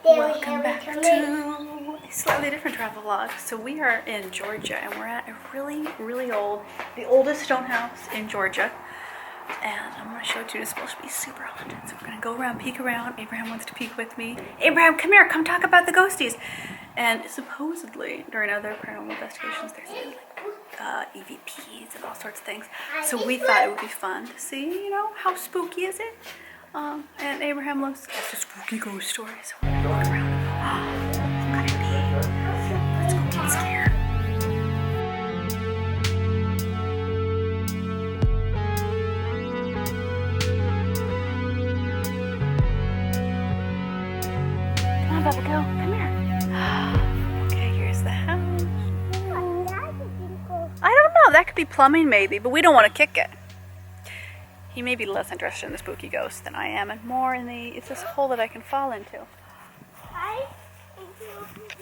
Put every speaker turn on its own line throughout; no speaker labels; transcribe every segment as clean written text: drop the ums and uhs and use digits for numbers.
Welcome back to a slightly different travel vlog. So we are in Georgia and we're at a really old, the oldest stone house in Georgia. And I'm gonna show it to you. It's supposed to be super haunted. So we're gonna go around, peek around. Abraham wants to peek with me. Abraham, come here, come talk about the ghosties. And supposedly during other paranormal investigations, there's been like EVPs and all sorts of things. So we thought it would be fun to see, you know, how spooky is it? And Abraham loves the spooky ghost stories. So we're gonna walk around. It's gonna be. Let's go get scared. Come on, Bubba, go. Come here. Okay, here's the house. I don't know. That could be plumbing, maybe, but we don't want to kick it. He may be less interested in the spooky ghosts than I am, and more in it's this hole that I can fall into.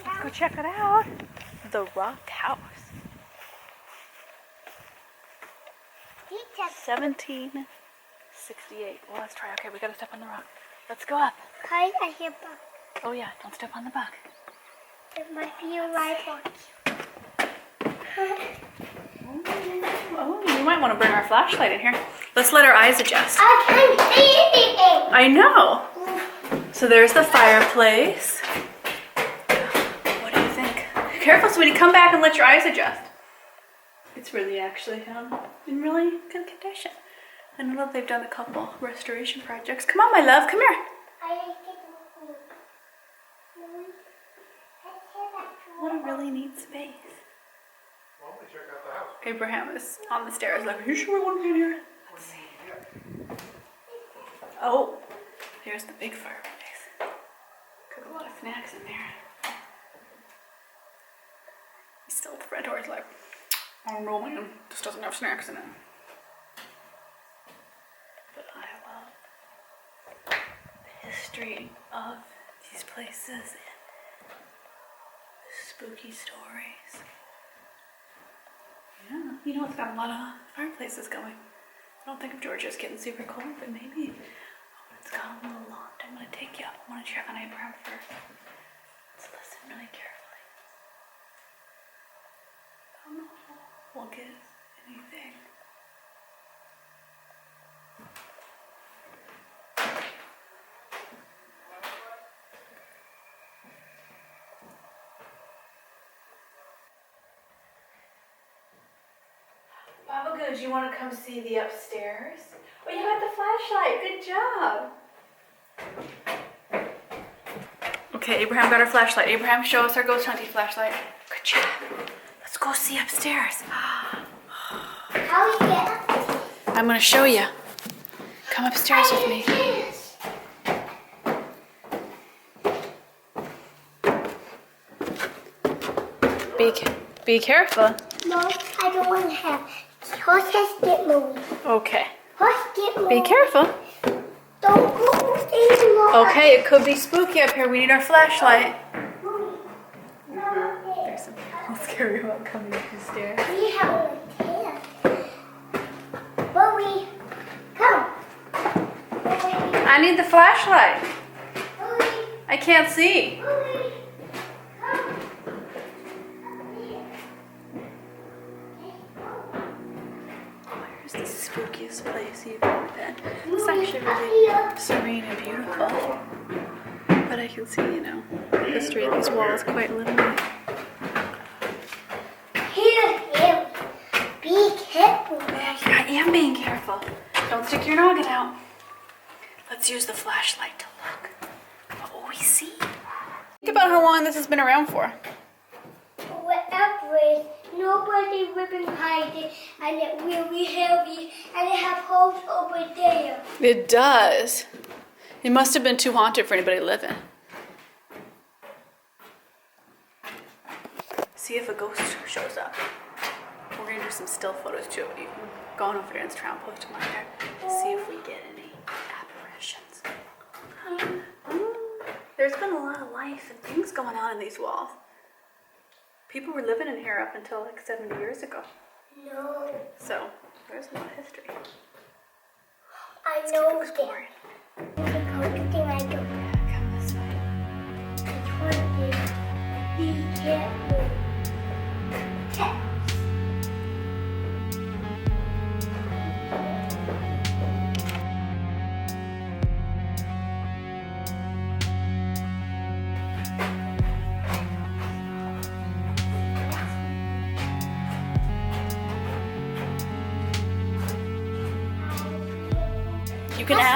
Let's go check it out. The Rock House. 1768. Well, let's try. Okay, we gotta step on the rock. Let's go up.
I hear bug.
Oh yeah, don't step on the bug.
It might be a rifle.
Oh, you might want to bring our flashlight in here. Let's let our eyes adjust.
I can't see anything.
I know. So there's the fireplace. What do you think? Careful, sweetie. Come back and let your eyes adjust. It's really actually in really good condition. I know they've done a couple restoration projects. Come on, my love. Come here. What a really neat space.
Well, we check out the house.
Abraham is on the stairs like, are you sure we want to be in here? Let's see. Oh, there's the big fireplace. Got a lot of snacks in there. He's still at the front door. He's like, I don't know, man. This doesn't have snacks in it. But I love the history of these places and the spooky stories. Yeah, you know, it's got a lot of fireplaces going. I don't think of Georgia as getting super cold, but maybe when it's got a little locked, I'm going to take you up. I want to check on Abraham first. Let's listen really carefully. I don't know if we'll get anything. Baba Goose, you want to come see the upstairs? Oh, you got the flashlight. Good job. Okay, Abraham got our flashlight. Abraham, show us our ghost hunting flashlight. Good job. Let's go see upstairs.
How do you get up?
I'm going to show you. Come upstairs with me. Be careful.
No, I don't want to have. Horses get moved.
Okay.
Horse get moved.
Be careful.
Don't go anymore.
Okay, it could be spooky up here. We need our flashlight.
No,
There's some people scary about coming up the stairs.
we have a tail. Bowie, come. Bowie,
I need the flashlight.
Bowie,
I can't see.
Bowie, come.
Where's the spookiest place you've ever been? It's actually really serene and beautiful. But I can see, you know, the history of these walls quite literally.
Here, here. Be careful.
I am being careful. Don't stick your noggin out. Let's use the flashlight to look. What will we see? Think about how long this has been around for.
Whatever it is, nobody will be hide it, and it will be heavy, and it have holes over there.
It does. It must have been too haunted for anybody to live in. See if a ghost shows up. We're gonna do some still photos too. You can go on over to Instagram, post them on there to see if we get any apparitions. There's been a lot of life and things going on in these walls. People were living in here up until like 70 years ago.
No,
So there's a lot of history.
I
Let's
know
keep exploring.
that. I do.
Come this way.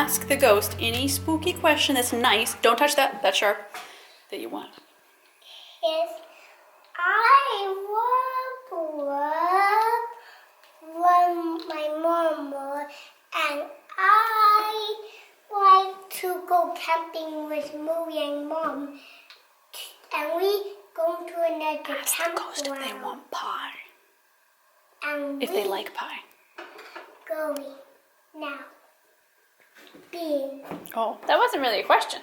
ask the ghost any spooky question that's nice. Don't touch that. That's sharp. That you want.
Yes, I love my mama, and I like to go camping with Movie and Mom, and we go to another
Ask the ghost if they
campground.
want pie.
And
If they like pie.
going now. Being.
Oh, that wasn't really a question.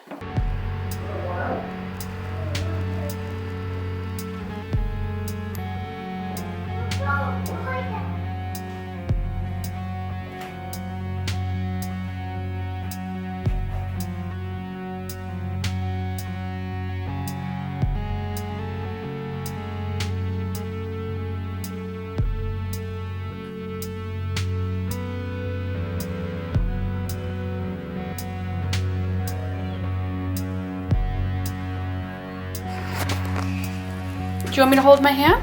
Do you want me to hold my hand?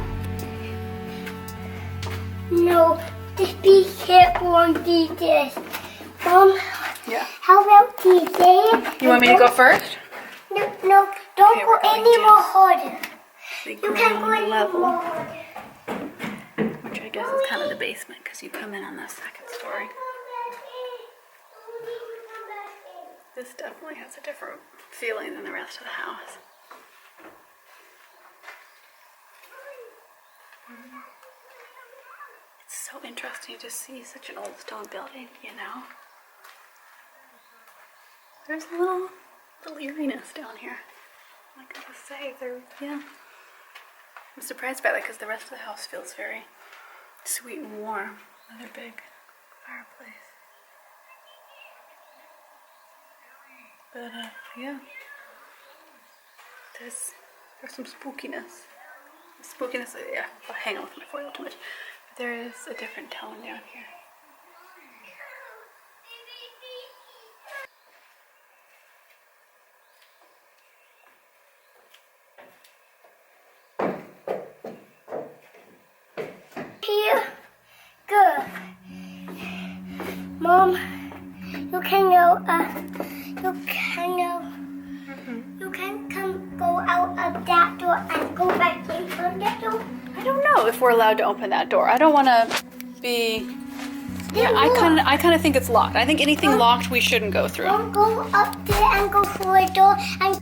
No, just be careful on DJ.
Yeah.
How about DJ?
You want me to go first?
No, don't
Okay,
go
we're going
any
down.
more harder.
The
You can't go
ground
any
level,
more harder.
which I guess is kind of the basement because you come in on the second story. This definitely has a different feeling than the rest of the house. It's so interesting to see such an old stone building, you know? There's a little eeriness down here. I gotta say, yeah. I'm surprised by that because the rest of the house feels very sweet and warm. Another big fireplace. But yeah, there's some spookiness. Spookiness, yeah, I'll hang on with my foil too much. But there is a different tone down here.
Here, good. Mom, you can go. You can come go out of that door and go back in from that door.
I don't know if we're allowed to open that door. I don't want to be. Yeah, I kind of think it's locked. I think anything locked we shouldn't go through.
Don't go up there and go through a door and.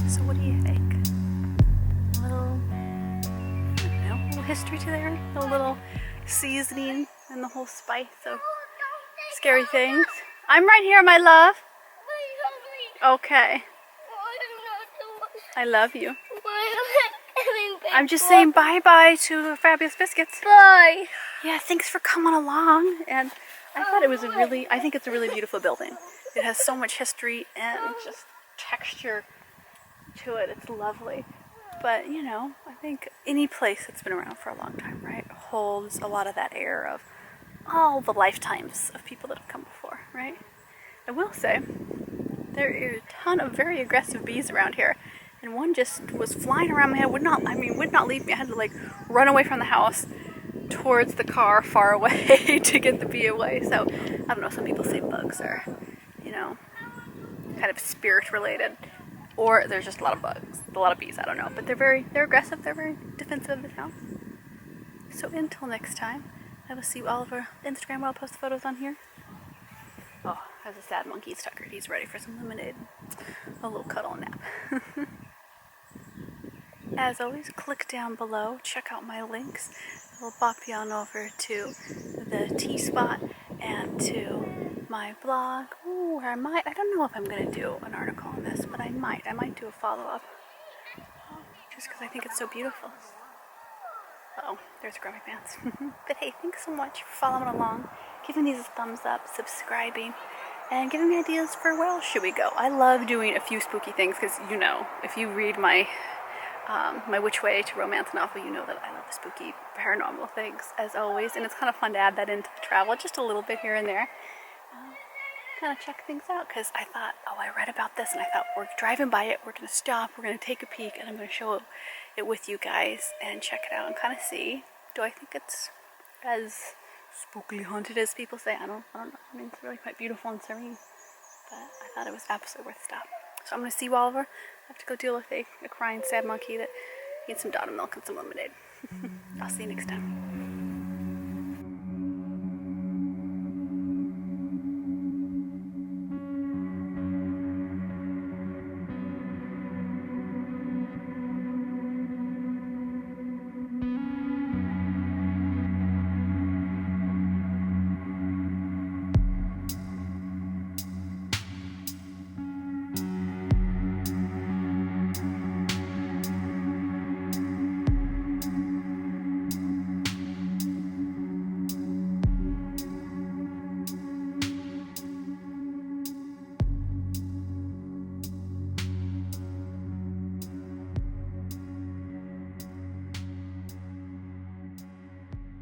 So what do you think? A little, I don't know, a little history to there, a little seasoning and the whole spice of scary things. I'm right here, my love. Okay, I love you. I'm just saying bye-bye to Fabulous Biscuits.
Bye.
Yeah, thanks for coming along. And I thought it was I think it's a really beautiful building. It has so much history and just texture to it. It's lovely. But, you know, I think any place that's been around for a long time, right, holds a lot of that air of all the lifetimes of people that have come before, right? I will say, there are a ton of very aggressive bees around here. And one just was flying around my head, would not leave me. I had to like run away from the house towards the car far away to get the bee away. So, I don't know, some people say bugs are, you know, kind of spirit related. Or there's just a lot of bugs, a lot of bees, I don't know. But they're aggressive, they're very defensive of the town. So until next time, I will see you all over Instagram where I'll post photos on here. Oh, there's a sad monkey, he's tuckered. He's ready for some lemonade. A little cuddle nap. As always, click down below, check out my links. It'll bop you on over to the T-Spot and to my blog. Ooh, I don't know if I'm going to do an article on this, but I might do a follow-up. Just because I think it's so beautiful. Uh-oh, there's Grumpy Pants. But hey, thanks so much for following along. giving these a thumbs up, subscribing, and giving me ideas for where else should we go. I love doing a few spooky things because, you know, if you read my Which Way to Romance novel, you know that I love the spooky paranormal things as always, and it's kind of fun to add that into the travel, just a little bit here and there. Kind of check things out because I thought, oh, I read about this, and I thought we're driving by it, we're going to stop, we're going to take a peek, and I'm going to show it with you guys and check it out and kind of see, do I think it's as spookily haunted as people say? I don't know. I mean, it's really quite beautiful and serene, but I thought it was absolutely worth a stop. So I'm going to see you all over. I have to go deal with a crying sad monkey that needs some Donna milk and some lemonade. I'll see you next time.